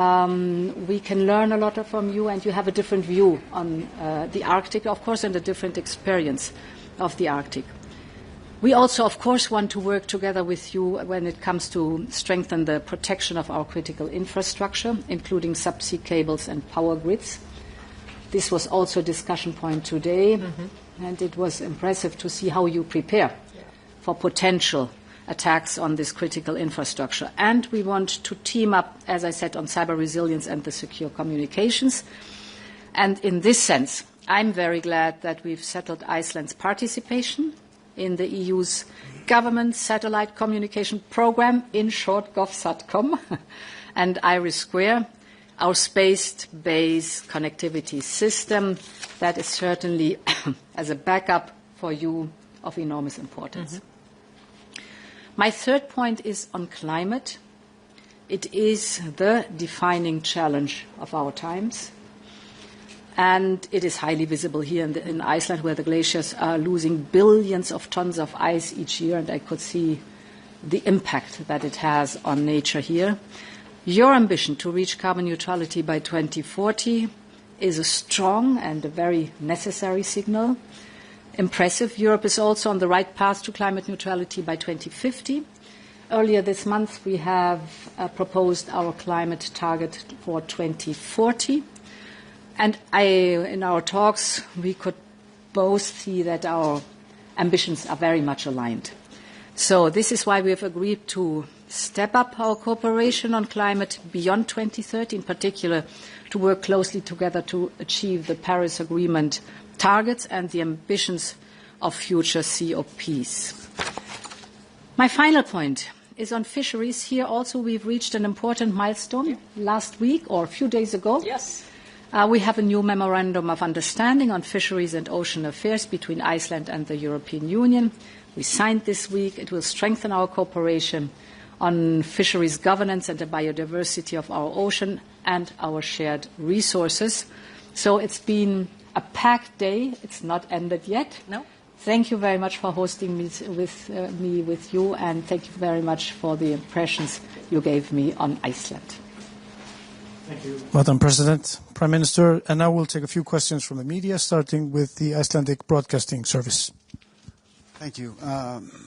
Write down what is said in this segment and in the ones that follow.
We can learn a lot from you, and you have a different view on the Arctic, of course, and a different experience of the Arctic. We also, of course, want to work together with you when it comes to strengthen the protection of our critical infrastructure, including subsea cables and power grids. This was also a discussion point today, and it was impressive to see how you prepare for potential attacks on this critical infrastructure. And we want to team up, as I said, on cyber resilience and the secure communications. And in this sense, I'm very glad that we've settled Iceland's participation in the EU's government satellite communication program, in short, GovSatcom, and IRIS², our space-based connectivity system that is certainly, as a backup for you, of enormous importance. My third point is on climate. It is the defining challenge of our times. And it is highly visible here in Iceland, where the glaciers are losing billions of tons of ice each year, and I could see the impact that it has on nature here. Your ambition to reach carbon neutrality by 2040 is a strong and a very necessary signal. Impressive. Europe is also on the right path to climate neutrality by 2050. Earlier this month, we have proposed our climate target for 2040. And in our talks, we could both see that our ambitions are very much aligned. So this is why we have agreed to step up our cooperation on climate beyond 2030, in particular to work closely together to achieve the Paris Agreement targets and the ambitions of future COPs. My final point is on fisheries. Here also we've reached an important milestone last week or a few days ago. Yes. We have a new memorandum of understanding on fisheries and ocean affairs between Iceland and the European Union. We signed this week. It will strengthen our cooperation on fisheries governance and the biodiversity of our ocean and our shared resources. So it's been a packed day. It's not ended yet. No. Thank you very much for hosting me with you, and thank you very much for the impressions you gave me on Iceland. Thank you, Madam President, Prime Minister. And now we'll take a few questions from the media, starting with the Icelandic Broadcasting Service. Thank you.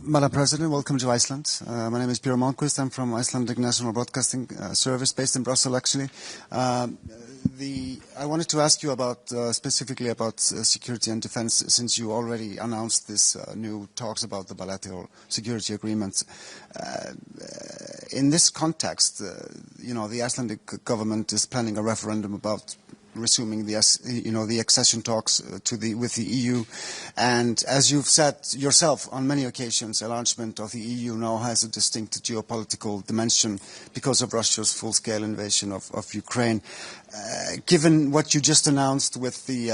Madam President, welcome to Iceland. My name is Björn Malmquist. I'm from Icelandic National Broadcasting Service, based in Brussels, actually. I wanted to ask you about specifically about security and defense, since you already announced this new talks about the bilateral security agreements. In this context, the Icelandic government is planning a referendum about resuming the accession talks with the EU, and as you've said yourself on many occasions, enlargement of the EU now has a distinct geopolitical dimension because of Russia's full-scale invasion of Ukraine. Given what you just announced with the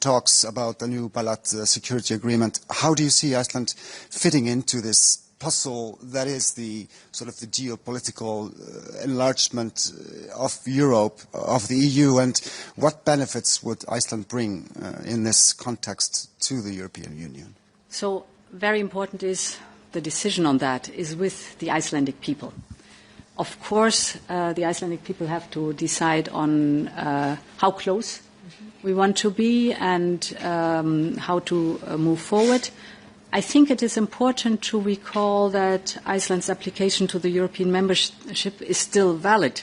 talks about the new bilateral security agreement, how do you see Iceland fitting into this puzzle that is the sort of the geopolitical enlargement of Europe, of the EU, and what benefits would Iceland bring in this context to the European Union? So very important is the decision on that is with the Icelandic people. Of course, the Icelandic people have to decide on how close we want to be and how to move forward. I think it is important to recall that Iceland's application to the European membership is still valid.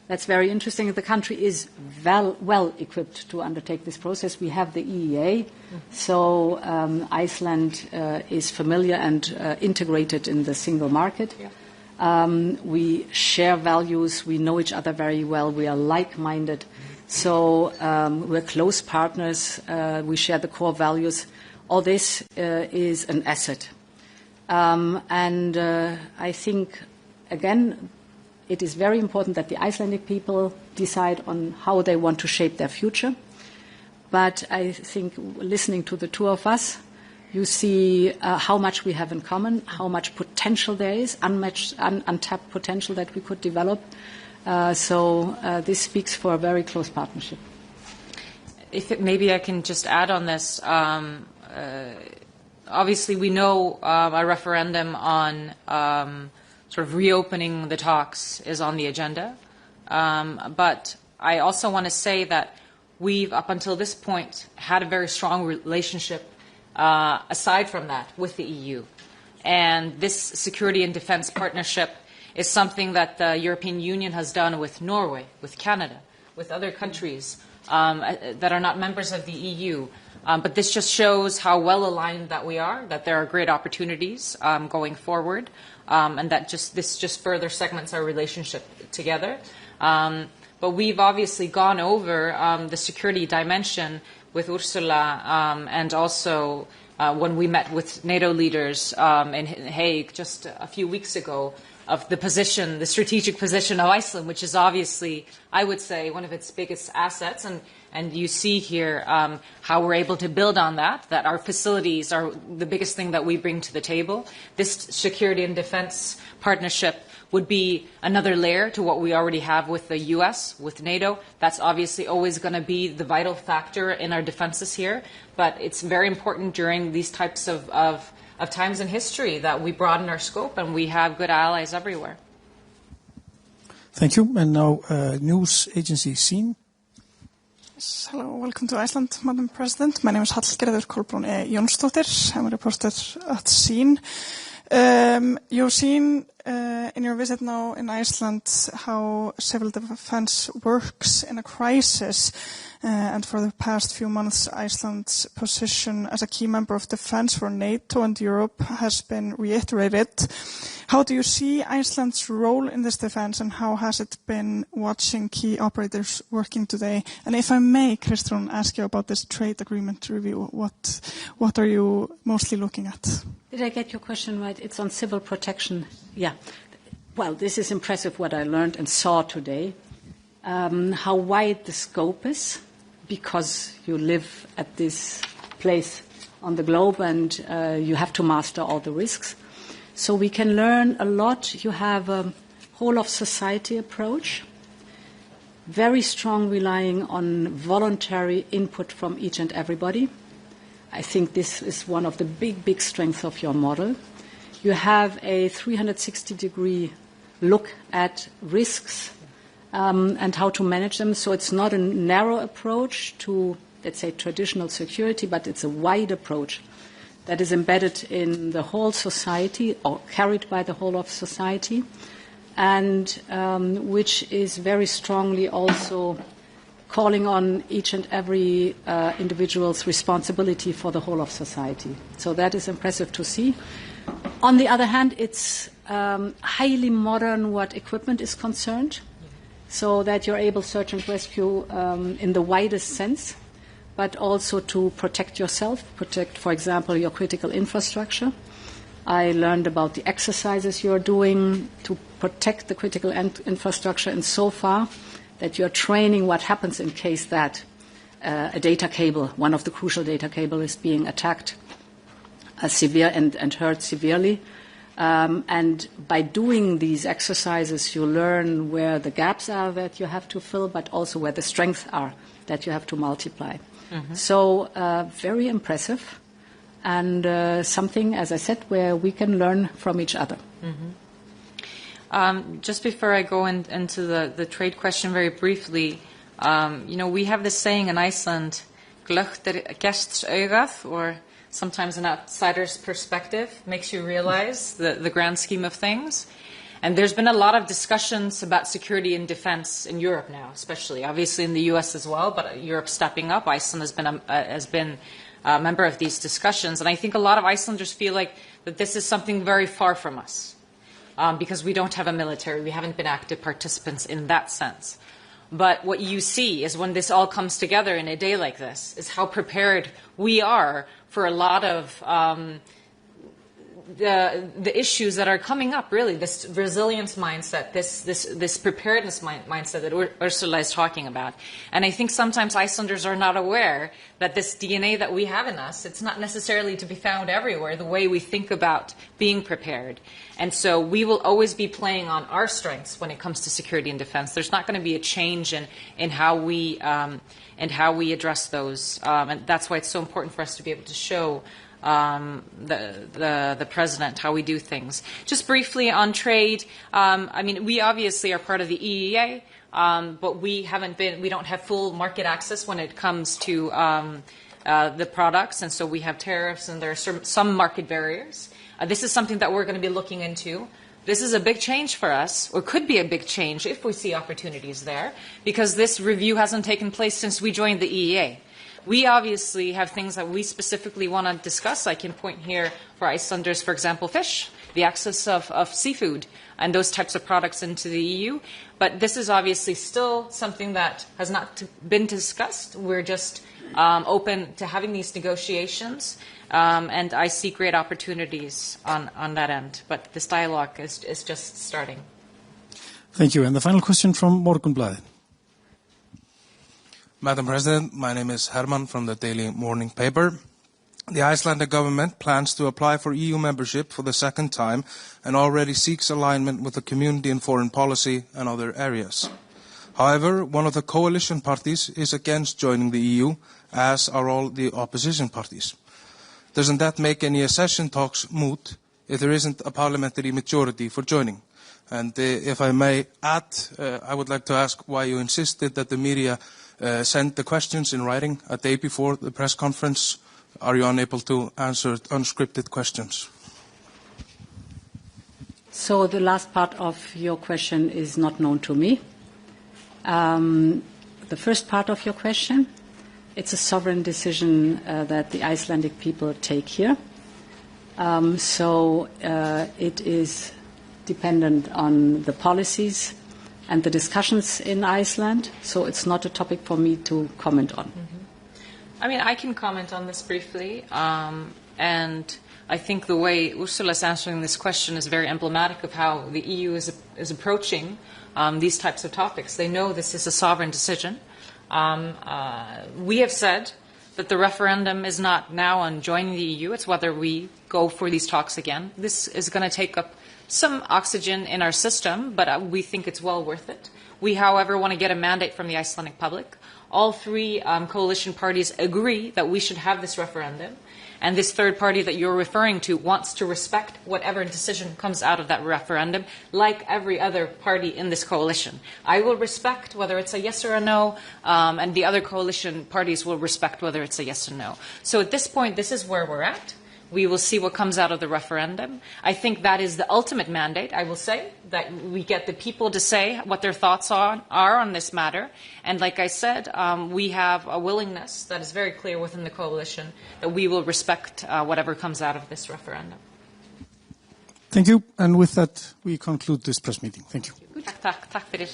That's very interesting. The country is well equipped to undertake this process. We have the EEA, so Iceland is familiar and integrated in the single market. Yeah. We share values. We know each other very well. We are like-minded. So we're close partners. We share the core values. All this is an asset. And I think, again, it is very important that the Icelandic people decide on how they want to shape their future. But I think listening to the two of us, you see how much we have in common, how much potential there is, untapped potential that we could develop. So this speaks for a very close partnership. Maybe I can just add on this. Obviously, we know a referendum on sort of reopening the talks is on the agenda. But I also want to say that we've, up until this point, had a very strong relationship, aside from that, with the EU. And this security and defense partnership is something that the European Union has done with Norway, with Canada, with other countries that are not members of the EU. But this just shows how well aligned that we are, that there are great opportunities going forward, and that this just further segments our relationship together. But we've obviously gone over the security dimension with Ursula, and also when we met with NATO leaders in Hague just a few weeks ago, of the position, the strategic position of Iceland, which is obviously, I would say, one of its biggest assets. And you see here how we're able to build on that our facilities are the biggest thing that we bring to the table. This security and defense partnership would be another layer to what we already have with the U.S., with NATO. That's obviously always going to be the vital factor in our defenses here. But it's very important during these types of times in history that we broaden our scope and we have good allies everywhere. Thank you. And now news agency SÍN. Yes, hello, welcome to Iceland, Madam President. My name is Hallgerður Kolbrún Jónsdóttir. I'm a reporter at SÍN. You've seen in your visit now in Iceland how civil defense works in a crisis, and for the past few months Iceland's position as a key member of defense for NATO and Europe has been reiterated. How do you see Iceland's role in this defense, and how has it been watching key operators working today? And if I may, Kristrun, ask you about this trade agreement review, what are you mostly looking at? Did I get your question right? It's on civil protection. Yeah. Well, this is impressive what I learned and saw today, how wide the scope is, because you live at this place on the globe and you have to master all the risks. So we can learn a lot. You have a whole of society approach, very strong relying on voluntary input from each and everybody. I think this is one of the big strengths of your model. You have a 360-degree look at risks and how to manage them. So it's not a narrow approach to, let's say, traditional security, but it's a wide approach that is embedded in the whole society or carried by the whole of society, and which is very strongly also calling on each and every individual's responsibility for the whole of society. So that is impressive to see. On the other hand, it's highly modern what equipment is concerned, so that you're able to search and rescue in the widest sense, but also to protect yourself, protect, for example, your critical infrastructure. I learned about the exercises you're doing to protect the critical infrastructure, and so far that you're training what happens in case that a data cable, one of the crucial data cable, is being attacked severe and hurt severely. And by doing these exercises, you learn where the gaps are that you have to fill, but also where the strengths are that you have to multiply. Mm-hmm. So very impressive, and something, as I said, where we can learn from each other. Mm-hmm. Just before I go into the trade question very briefly, we have this saying in Iceland, glögt gestsaugað, or sometimes an outsider's perspective makes you realize the grand scheme of things. And there's been a lot of discussions about security and defense in Europe now, especially, obviously in the U.S. as well, but Europe stepping up. Iceland has been a member of these discussions. And I think a lot of Icelanders feel like that this is something very far from us, because we don't have a military. We haven't been active participants in that sense. But what you see is when this all comes together in a day like this is how prepared we are for a lot of the issues that are coming up, really, this resilience mindset, this preparedness mindset that Ursula is talking about. And I think sometimes Icelanders are not aware that this DNA that we have in us, it's not necessarily to be found everywhere, the way we think about being prepared. And so we will always be playing on our strengths when it comes to security and defense. There's not going to be a change in how we address those. And that's why it's so important for us to be able to show the president, how we do things. Just briefly on trade, I mean, we obviously are part of the EEA, but we don't have full market access when it comes to the products, and so we have tariffs and there are some market barriers. This is something that we're going to be looking into. This is a big change for us, or could be a big change if we see opportunities there, because this review hasn't taken place since we joined the EEA. We obviously have things that we specifically want to discuss. I can point here for Icelanders, for example, fish, the access of seafood and those types of products into the EU. But this is obviously still something that has not been discussed. We're just open to having these negotiations, and I see great opportunities on that end. But this dialogue is just starting. Thank you. And the final question from Morgunblaðið. Madam President, my name is Herman from the Daily Morning Paper. The Icelandic government plans to apply for EU membership for the second time and already seeks alignment with the community in foreign policy and other areas. However, one of the coalition parties is against joining the EU, as are all the opposition parties. Doesn't that make any accession talks moot if there isn't a parliamentary majority for joining? And if I may add, I would like to ask why you insisted that the media send the questions in writing a day before the press conference. Are you unable to answer unscripted questions? So the last part of your question is not known to me. The first part of your question, it's a sovereign decision that the Icelandic people take here. So it is dependent on the policies and the discussions in Iceland, so it's not a topic for me to comment on. Mm-hmm. I mean, I can comment on this briefly, and I think the way Ursula is answering this question is very emblematic of how the EU is approaching these types of topics. They know this is a sovereign decision. We have said that the referendum is not now on joining the EU, it's whether we go for these talks again. This is going to take up some oxygen in our system, but we think it's well worth it. We, however, want to get a mandate from the Icelandic public. All three coalition parties agree that we should have this referendum, and this third party that you're referring to wants to respect whatever decision comes out of that referendum, like every other party in this coalition. I will respect whether it's a yes or a no, and the other coalition parties will respect whether it's a yes or no. So at this point, this is where we're at. We will see what comes out of the referendum. I think that is the ultimate mandate, I will say, that we get the people to say what their thoughts are on this matter. And like I said, we have a willingness that is very clear within the coalition that we will respect whatever comes out of this referendum. Thank you. And with that, we conclude this press meeting. Thank you. Tack fyrir.